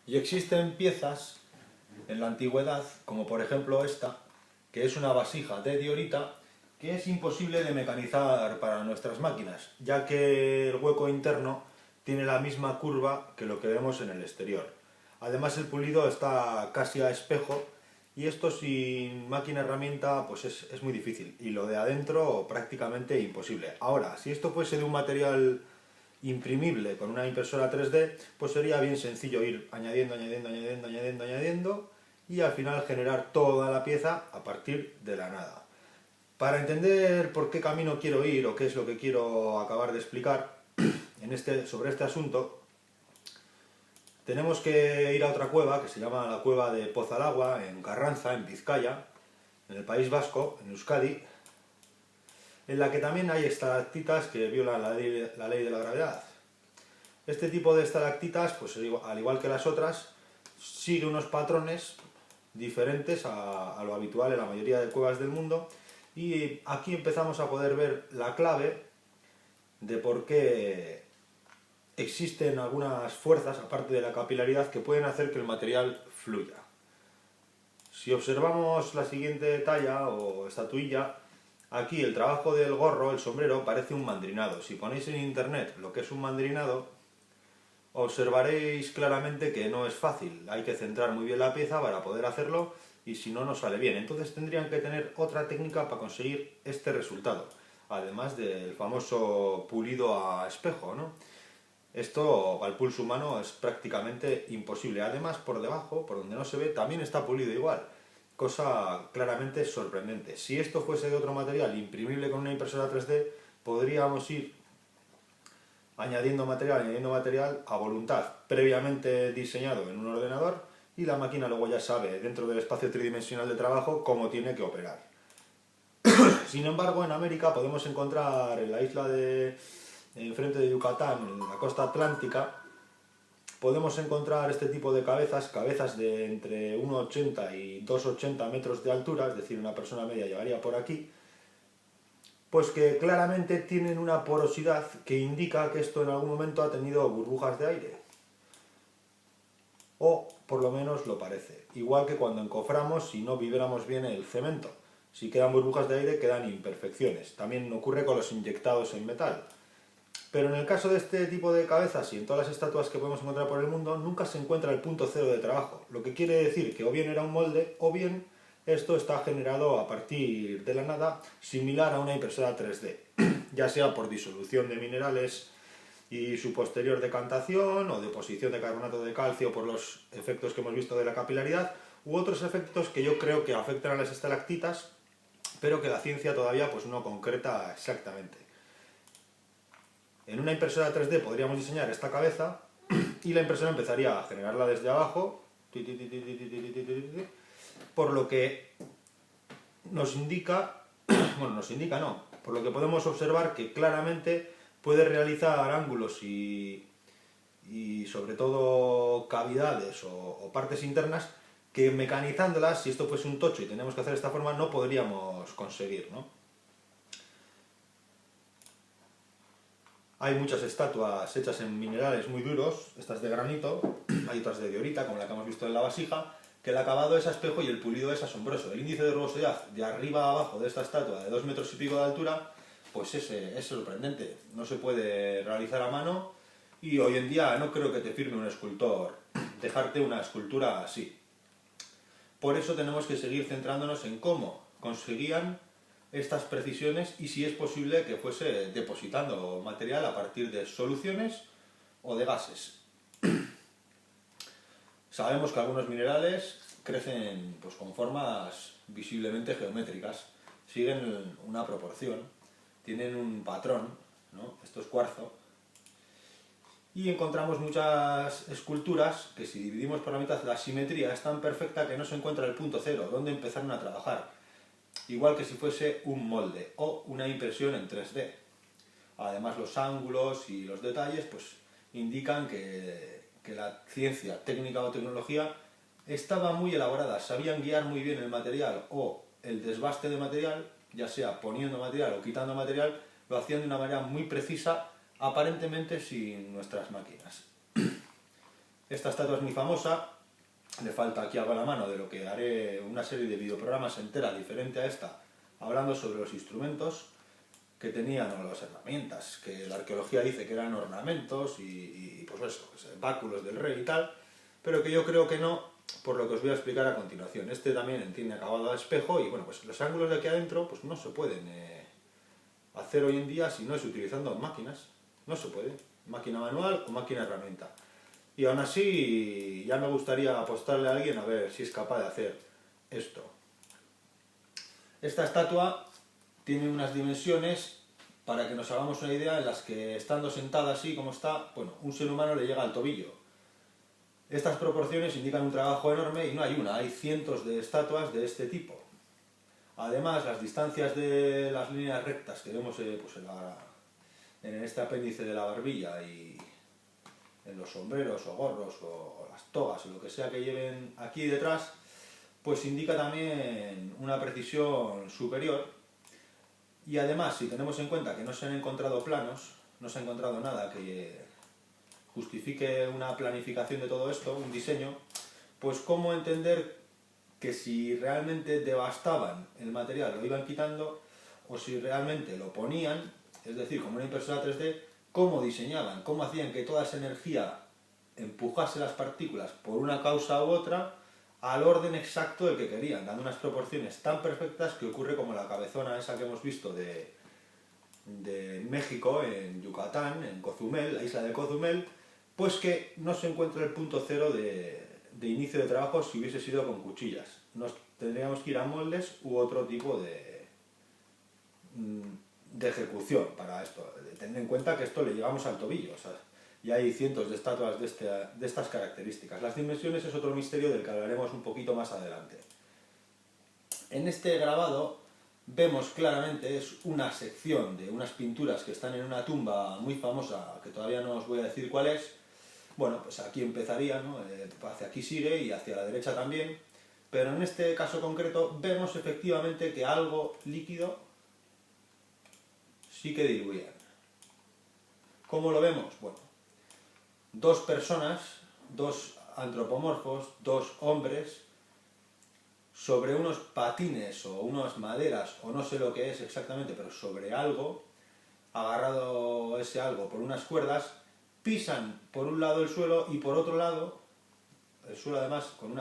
Y existen piezas en la antigüedad, como por ejemplo esta, que es una vasija de diorita, que es imposible de mecanizar para nuestras máquinas, ya que el hueco interno tiene la misma curva que lo que vemos en el exterior. Además el pulido está casi a espejo y esto sin máquina herramienta pues es muy difícil y lo de adentro prácticamente imposible. Ahora, si esto fuese de un material imprimible con una impresora 3D, pues sería bien sencillo ir añadiendo y al final generar toda la pieza a partir de la nada. Para entender por qué camino quiero ir o qué es lo que quiero acabar de explicar sobre este asunto, tenemos que ir a otra cueva que se llama la cueva de Pozalagua, en Carranza, en Vizcaya, en el País Vasco, en Euskadi, en la que también hay estalactitas que violan la ley de la gravedad. Este tipo de estalactitas, pues al igual que las otras, sigue unos patrones diferentes a lo habitual en la mayoría de cuevas del mundo, y aquí empezamos a poder ver la clave de por qué existen algunas fuerzas, aparte de la capilaridad, que pueden hacer que el material fluya. Si observamos la siguiente talla o estatuilla, aquí el trabajo del gorro, el sombrero, parece un mandrinado. Si ponéis en internet lo que es un mandrinado, observaréis claramente que no es fácil. Hay que centrar muy bien la pieza para poder hacerlo y si no, no sale bien. Entonces tendrían que tener otra técnica para conseguir este resultado, además del famoso pulido a espejo, ¿no? Esto al pulso humano es prácticamente imposible. Además, por debajo, por donde no se ve, también está pulido igual. Cosa claramente sorprendente. Si esto fuese de otro material, imprimible con una impresora 3D, podríamos ir añadiendo material a voluntad, previamente diseñado en un ordenador, y la máquina luego ya sabe, dentro del espacio tridimensional de trabajo, cómo tiene que operar. Sin embargo, en América podemos encontrar en la isla de enfrente de Yucatán, en la costa atlántica, podemos encontrar este tipo de cabezas de entre 1,80 y 2,80 metros de altura, es decir, una persona media llegaría por aquí, pues que claramente tienen una porosidad que indica que esto en algún momento ha tenido burbujas de aire. O por lo menos lo parece. Igual que cuando encoframos, si no vibramos bien el cemento. Si quedan burbujas de aire, quedan imperfecciones. También ocurre con los inyectados en metal. Pero en el caso de este tipo de cabezas y en todas las estatuas que podemos encontrar por el mundo, nunca se encuentra el punto cero de trabajo. Lo que quiere decir que o bien era un molde, o bien esto está generado a partir de la nada, similar a una impresora 3D, ya sea por disolución de minerales y su posterior decantación, o deposición de carbonato de calcio por los efectos que hemos visto de la capilaridad, u otros efectos que yo creo que afectan a las estalactitas, pero que la ciencia todavía pues, no concreta exactamente. En una impresora 3D podríamos diseñar esta cabeza y la impresora empezaría a generarla desde abajo, por lo que nos indica, bueno, nos indica no, por lo que podemos observar que claramente puede realizar ángulos y sobre todo cavidades o partes internas que mecanizándolas, si esto fuese un tocho y tenemos que hacer de esta forma, no podríamos conseguir, ¿no? Hay muchas estatuas hechas en minerales muy duros, estas de granito, hay otras de diorita, como la que hemos visto en la vasija, que el acabado es a espejo y el pulido es asombroso. El índice de rugosidad de arriba a abajo de esta estatua de 2 metros y pico de altura, pues es sorprendente. No se puede realizar a mano y hoy en día no creo que te firme un escultor dejarte una escultura así. Por eso tenemos que seguir centrándonos en cómo conseguían estas precisiones y si es posible que fuese depositando material a partir de soluciones o de gases. Sabemos que algunos minerales crecen pues, con formas visiblemente geométricas, siguen una proporción, tienen un patrón, ¿no? Esto es cuarzo, y encontramos muchas esculturas que si dividimos por la mitad la simetría es tan perfecta que no se encuentra el punto cero, donde empezaron a trabajar. Igual que si fuese un molde o una impresión en 3D. Además los ángulos y los detalles pues, indican que la ciencia, técnica o tecnología estaba muy elaborada, sabían guiar muy bien el material o el desbaste de material, ya sea poniendo material o quitando material, lo hacían de una manera muy precisa, aparentemente sin nuestras máquinas. Esta estatua es muy famosa, le falta aquí algo a la mano, de lo que haré una serie de videoprogramas entera diferente a esta, hablando sobre los instrumentos que tenían, o las herramientas, que la arqueología dice que eran ornamentos y pues eso, pues, báculos del rey y tal, pero que yo creo que no, por lo que os voy a explicar a continuación. Este también tiene acabado a espejo y bueno, pues los ángulos de aquí adentro pues no se pueden hacer hoy en día si no es utilizando máquinas, no se puede, máquina manual o máquina herramienta. Y aún así ya me gustaría apostarle a alguien a ver si es capaz de hacer esto. Esta estatua tiene unas dimensiones, para que nos hagamos una idea, en las que estando sentada así como está, bueno, un ser humano le llega al tobillo. Estas proporciones indican un trabajo enorme y no hay una, hay cientos de estatuas de este tipo. Además, las distancias de las líneas rectas que vemos pues en este apéndice de la barbilla y en los sombreros o gorros o las togas o lo que sea que lleven aquí detrás, pues indica también una precisión superior. Y además, si tenemos en cuenta que no se han encontrado planos, no se ha encontrado nada que justifique una planificación de todo esto, un diseño, pues cómo entender que si realmente devastaban el material, lo iban quitando, o si realmente lo ponían, es decir, como una impresora 3D, cómo diseñaban, cómo hacían que toda esa energía empujase las partículas por una causa u otra al orden exacto del que querían, dando unas proporciones tan perfectas que ocurre como la cabezona esa que hemos visto de México, en Yucatán, en Cozumel, la isla de Cozumel, pues que no se encuentra el punto cero de inicio de trabajo si hubiese sido con cuchillas. Nos tendríamos que ir a moldes u otro tipo de ejecución para esto. Tened en cuenta que esto le llevamos al tobillo, ¿sabes? Y hay cientos de estatuas de estas características. Las dimensiones es otro misterio del que hablaremos un poquito más adelante. En este grabado vemos claramente, es una sección de unas pinturas que están en una tumba muy famosa, que todavía no os voy a decir cuál es. Bueno, pues aquí empezaría, ¿no? Hacia aquí sigue y hacia la derecha también, pero en este caso concreto vemos efectivamente que algo líquido sí que diluían. ¿Cómo lo vemos? Bueno, dos personas, dos antropomorfos, dos hombres, sobre unos patines o unas maderas, o no sé lo que es exactamente, pero sobre algo, agarrado ese algo por unas cuerdas, pisan por un lado el suelo y por otro lado, el suelo además con una